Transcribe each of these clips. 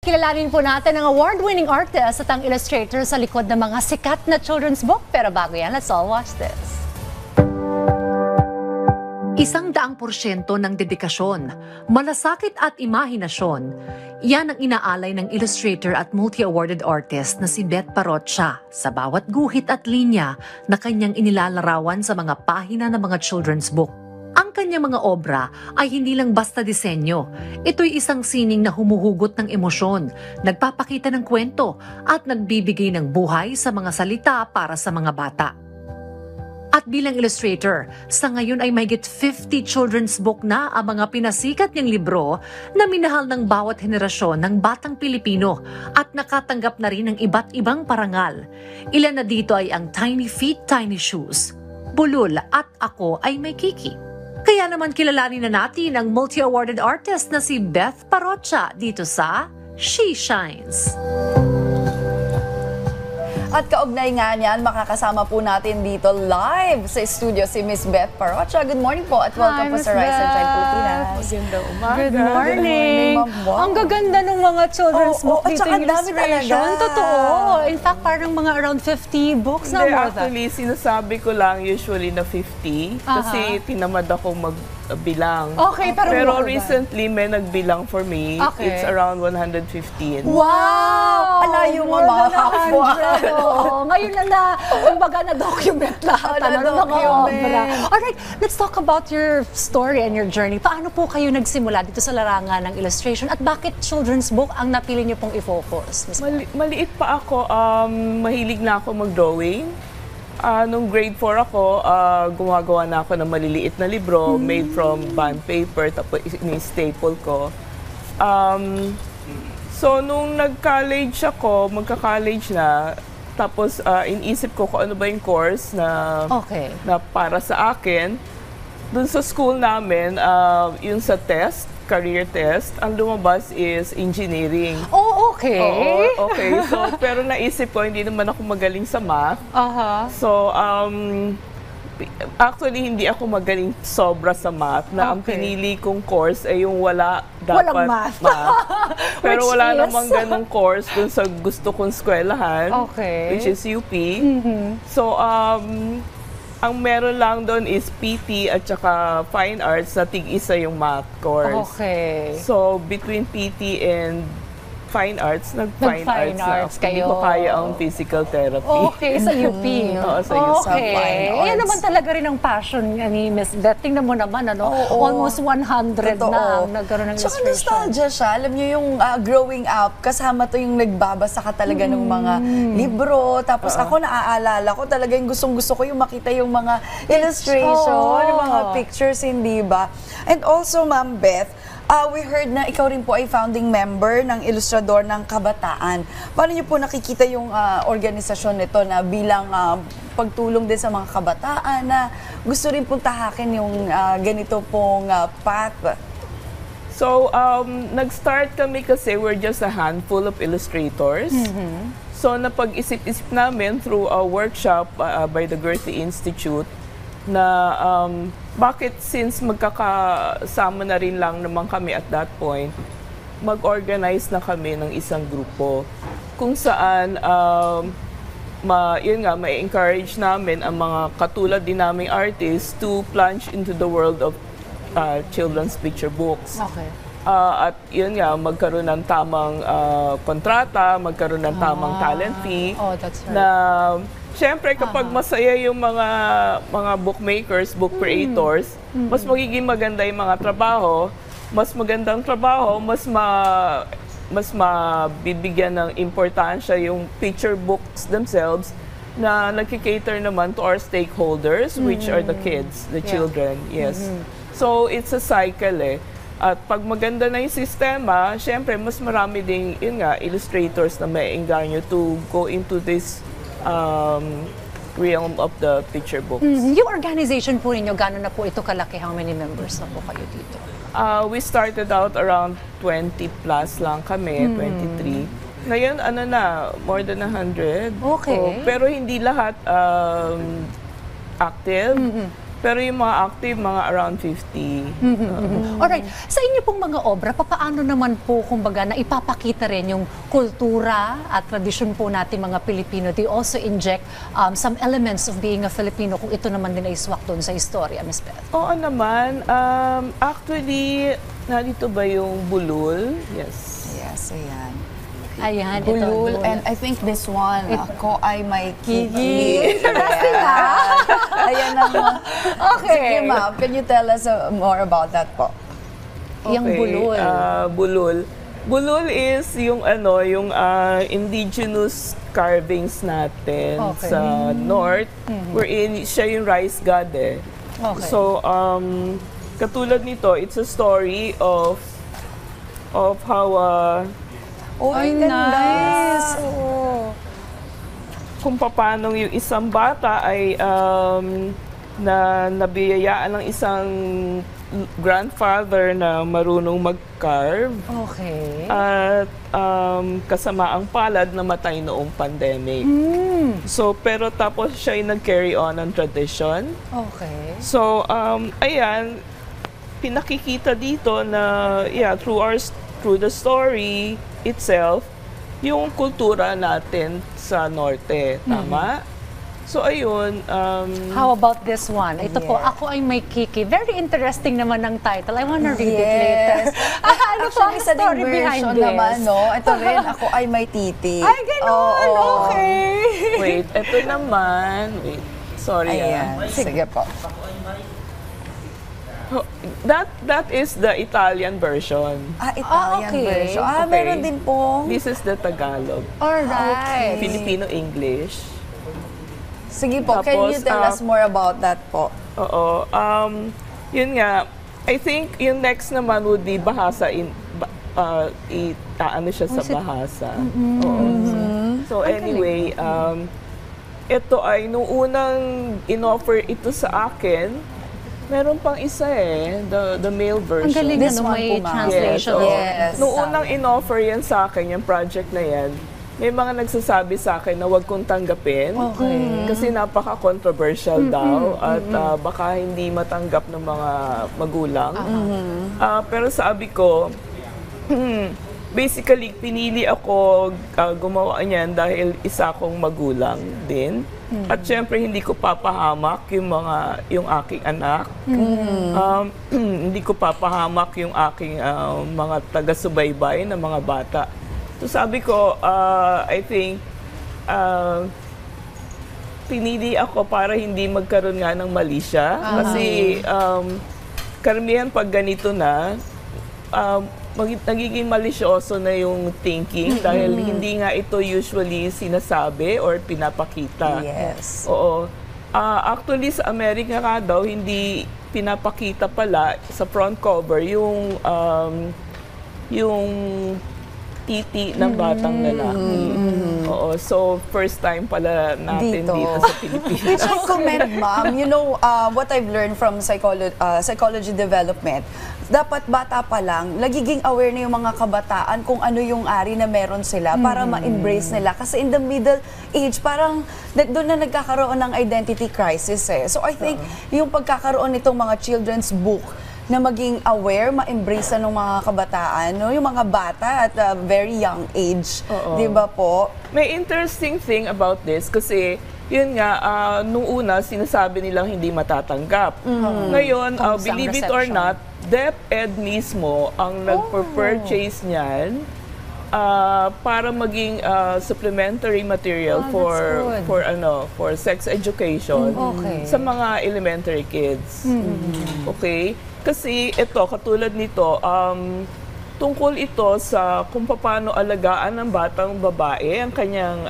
kilalanin po natin ang award-winning artist at ang illustrator sa likod ng mga sikat na children's book. Pero bago yan, let's all watch this. 100% ng dedikasyon, malasakit at imahinasyon, yan ang inaalay ng illustrator at multi-awarded artist na si Beth Parrocha sa bawat guhit at linya na kanyang inilalarawan sa mga pahina ng mga children's book. Ang kanyang mga obra ay hindi lang basta disenyo. Ito'y isang sining na humuhugot ng emosyon, nagpapakita ng kwento at nagbibigay ng buhay sa mga salita para sa mga bata. At bilang illustrator, sa ngayon ay mahigit 50 children's book na ang mga pinasikat niyang libro na minahal ng bawat henerasyon ng batang Pilipino at nakatanggap na rin ng iba't ibang parangal. Ilan na dito ay ang Tiny Feet, Tiny Shoes, Bulol at Ako Ay May Kiki. Kaya naman kilalanin na natin ang multi-awarded artist na si Beth Parrocha dito sa She Shines. At kaugnay nga niyan, makakasama po natin dito live sa studio si Miss Beth Parrocha. Good morning po at welcome po sa Rise and Shine Pilipinas. Magandang umaga. Good morning. Wow. Ang gaganda ng mga children's book dito yung illustration. Totoo. In fact, parang mga around 50 books na more than. Actually, sinasabi ko lang usually na 50 kasi tinamad ako magbilang. Okay, pero recently may nagbilang for me. Okay. It's around 115. Wow! Alayo mo mga kapwa. Oo, ngayon lang na, kumbaga na-document lahat. Na-document. Alright, let's talk about your story and your journey. Paano po kayo nagsimula dito sa larangan ng illustration at bakit children's book ang napili niyo pong i-focus? Maliit pa ako, mahilig na ako mag-drawing. Nung grade 4 ako, gumagawa na ako ng maliliit na libro made from bond paper, tapos ini-staple ko. So, nung nag-college ako, magka-college na, tapos inisip ko kung ano ba yung course na para sa akin. Dun sa school namin, yung sa test, career test, ang lumabas is engineering. Oh, okay. Oo, okay. So, pero naisip ko, hindi naman ako magaling sa math. So, actually, hindi ako magaling sobra sa math. Na ang pinili kong course ay yung dapat math. Pero wala namang ganong course dun sa gusto kong eskwelahan, which is UP. So, ang meron lang doon is PT at saka Fine Arts na tig-isa yung math course. So, between PT and Fine Arts, nag-Fine Arts na. Hindi ko kaya ang physical therapy. Okay, sa UP. Oo, sa UP. Okay. Ayan naman talaga rin ang passion ni Miss Beth. Tingnan mo naman, ano? Almost 100 na ang nagkaroon ng illustration. Tsaka nostalgia siya. Alam niyo yung growing up, kasama to yung nagbabasa ka talaga ng mga libro. Tapos ako naaalala ko talaga yung gustong-gusto ko yung makita yung mga illustration, yung mga pictures, hindi ba? And also, Ma'am Beth, we heard na ikaw rin po ay founding member ng Ilustrador ng Kabataan. Paano niyo po nakikita yung organisasyon nito na bilang pagtulong din sa mga kabataan na gusto rin pong tahakin yung ganito pong path? So, nag-start kami kasi we're just a handful of illustrators. So, napag-isip-isip namin through a workshop by the Goethe Institute na bakit since magkakasama na rin lang naman kami at that point, mag-organize na kami ng isang grupo kung saan yun nga, ma-encourage namin ang mga katulad din naming artists to plunge into the world of children's picture books. At yun nga, magkaroon ng tamang kontrata, magkaroon ng tamang talent fee na siyempre, kapag masaya yung mga bookmakers, book creators, mas magiging maganda yung mga trabaho, mas magandang trabaho, mas mabibigyan ng importansya yung picture books themselves na nagkikater naman to our stakeholders, which are the kids, the children, yes. So, it's a cycle eh. At pag maganda na yung sistema, siyempre, mas marami ding, yun nga, illustrators na mai-engganyo to go into this realm of the picture books. Yung organization po ninyo, gano'n na po ito kalaki? How many members na po kayo dito? We started out around 20 plus lang kami, 23. Ngayon, more than 100. Okay. Pero hindi lahat active. Pero yung mga active, mga around 50. Alright, sa inyo pong mga obra, papaano naman po, kumbaga, na ipapakita rin yung kultura at tradisyon po natin mga Pilipino? Do you also inject some elements of being a Filipino kung ito naman din ay swak doon sa istorya, Miss Beth? Oo naman. Actually, narito ba yung bulol? Yes. Yes, ayan. Ayan, Bulul, ito. and I think this one, Ako Ay May Kiki. Kiki. Interesting, ha? Ayan ang... Okay. Sige, ma'am, can you tell us more about that po? Yung bulol. Bulol. Bulol is yung yung indigenous carvings natin Okay. sa north, wherein siya yung rice god eh. Okay. So, katulad nito, it's a story of how Oh, Ay, ganda. nice. kung paano yung isang bata ay nabiyayaan ng isang grandfather na marunong mag-carve Okay. at kasama ang palad na matay noong pandemic. So, pero tapos siya ay nag-carry on ang tradition. Okay. So, ayan, pinakikita dito na, through the story itself, yung kultura natin sa norte. Tama? So, ayun. How about this one? Ito po, Yeah. Ako Ay May Kiki. Very interesting naman ang title. I wanna read it Yes. later. Ano po ang Actually, isa ding story behind version this? naman, no? Ito rin, Ako Ay May Titi. Ay, ganun! Oo. Okay. Wait, ito naman. Wait, sorry. Ayan, sige po. That is the Italian version. Italian okay. version. Okay. Meron din pong... This is the Tagalog. Alright. Filipino-English. Sige po, can you Tapos, tell us more about that po? Oo. Yun nga, I think yung next naman would be bahasa ano siya sa bahasa. Oo. So anyway, ito ay nung unang in-offer ito sa akin, meron pang isa the male version. Ang galing This na one may po, ma'am. translation. Yes. Nung unang in-offer yan sa akin, yung project na yan, may mga nagsasabi sa akin na wag kong tanggapin. Okay. Kasi napaka-controversial daw at baka hindi matanggap ng mga magulang. Pero sabi ko, basically, pinili ako gumawa niyan dahil isa akong magulang din. At syempre, hindi ko papahamak yung aking anak. Hindi ko papahamak yung aking mga taga-subaybay na mga bata. So sabi ko, I think, pinili ako para hindi magkaroon nga ng mali siya. Kasi karamihan pag ganito na, nagiging malisyoso na yung thinking dahil hindi nga ito usually sinasabi or pinapakita. Yes. Oo. Actually, sa Amerika nga daw, hindi pinapakita pala sa front cover yung titi ng batang lalaki. Oo. So, first time pala natin dito sa Pilipinas. Which I commend, ma'am. You know, what I've learned from psychology development, dapat bata pa lang, nagiging aware na yung mga kabataan kung ano yung ari na meron sila para ma-embrace nila. Kasi in the middle age, parang doon na nagkakaroon ng identity crisis eh. So I think yung pagkakaroon nitong mga children's book na maging aware, ma-embrace na ng mga kabataan, no? Yung mga bata at a very young age. Di ba po? May interesting thing about this kasi yun nga, nung una, sinasabi nilang hindi matatanggap. Ngayon, Kung believe it isang or reception. not, DepEd mismo ang nagpo-purchase niyan para maging supplementary material that's good. for sex education Okay. sa mga elementary kids. Okay? Kasi ito, katulad nito, tungkol ito sa kung paano alagaan ng batang babae ang kanyang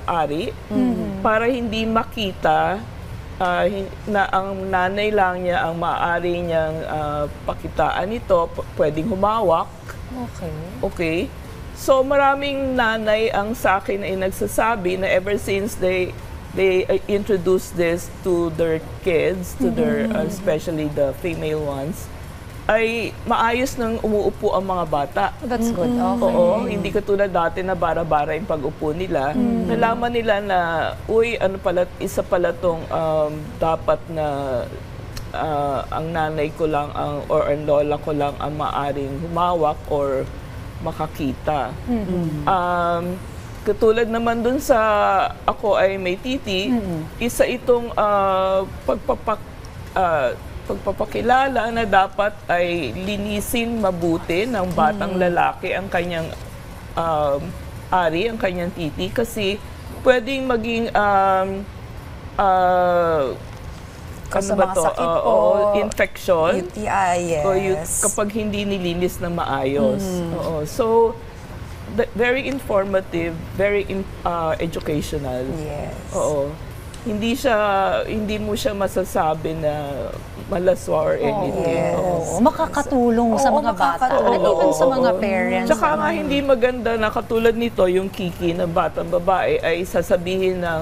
ari para hindi makita na ang nanay lang niya ang maaari niyang pakitaan ito, pwedeng humawak. Okay. Okay? So maraming nanay ang sa akin ay nagsasabi na ever since they introduced this to their kids, to their especially the female ones, ay maayos nang umuupo ang mga bata. That's good. Okay. Oo, hindi katulad dati na bara-bara yung pag-upo nila. Nalaman nila na, uy, ano pala, isa pala tong dapat na ang nanay ko lang or ang lola ko lang ang maaring humawak or makakita. Katulad naman dun sa ako ay may titi, isa itong pagpapakilala na dapat ay linisin mabuti ng batang lalaki ang kanyang ari, ang kanyang titi, kasi pwedeng maging Kasi mga sakit po, infection. UTI, yes. O kapag hindi nilinis na maayos. Oo. So, very informative, very educational. Yes. Oo. Hindi mo siya masasabi na malaswa or anything. Yes. Oo, makakatulong sa mga bata. makakatulong. Even sa mga parents. Tsaka nga hindi maganda na katulad nito, yung kiki ng batang babae ay sasabihin ng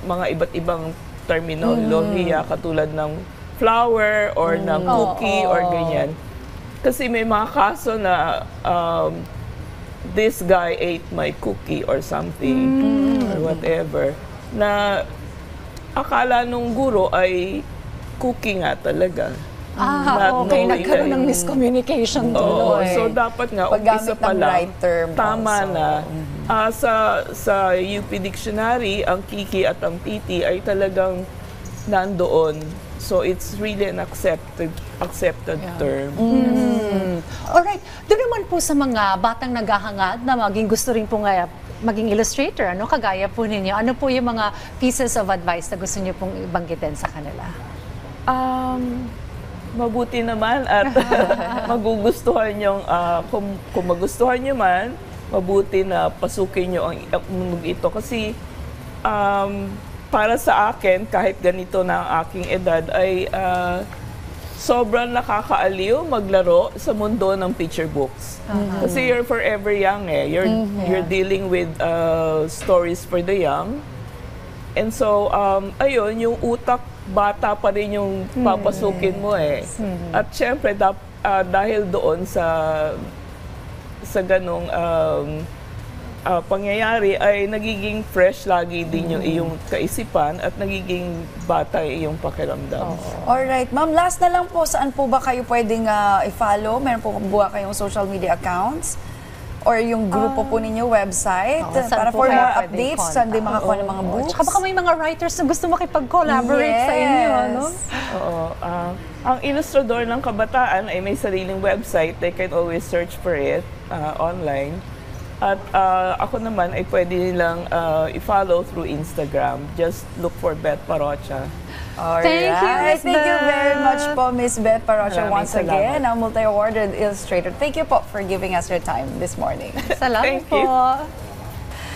mga iba't ibang terminolohiya katulad ng flower or ng cookie or ganyan. Kasi may mga kaso na this guy ate my cookie or something or whatever, na akala nung guro ay cookie nga talaga. Not Okay. knowing Nagkaroon ng that- miscommunication Oo, tuloy. so dapat nga, Paggamit umpisa pa ng lang, right term tama also. na. Sa UP Dictionary, ang kiki at ang titi ay talagang nandoon. So it's really an accepted term. Alright. Doon naman po sa mga batang naghahangad na maging gusto rin po nga maging illustrator, kagaya po ninyo, ano po yung mga pieces of advice na gusto niyo pong ibanggitin sa kanila? Mabuti naman at magugustuhan yung, kung magustuhan nyo man, mabuti na pasukin nyo ang mundo ito. Kasi para sa akin, kahit ganito na ang aking edad, ay sobrang nakakaaliw maglaro sa mundo ng picture books. Kasi you're forever young eh. You're dealing with stories for the young. And so, ayun, yung utak, bata pa rin yung papasukin mo eh. At syempre, dahil doon sa ganong pangyayari, ay nagiging fresh lagi din yung iyong kaisipan at nagiging bata iyong pakiramdam. Alright, ma'am, last na lang po, saan po ba kayo pwedeng i-follow? Meron po ba kayong social media accounts? Or yung grupo po ninyo, website? saan Para po for kayo more pwedeng updates, contact? saan din makakuha ng mga books? Tsaka baka may mga writers na gusto makipag-collaborate sa inyo, no? Oo. Ang ilustrador ng kabataan ay may sariling website. They can always search for it online. At ako naman ay pwede nilang i-follow through Instagram. Just look for Beth Parocha. Thank you, Miss Thank you very Beth. much po, Miss Beth Parocha, Maraming once again, salamat. a multi-awarded illustrator. Thank you po for giving us your time this morning. Salamat Thank you. po.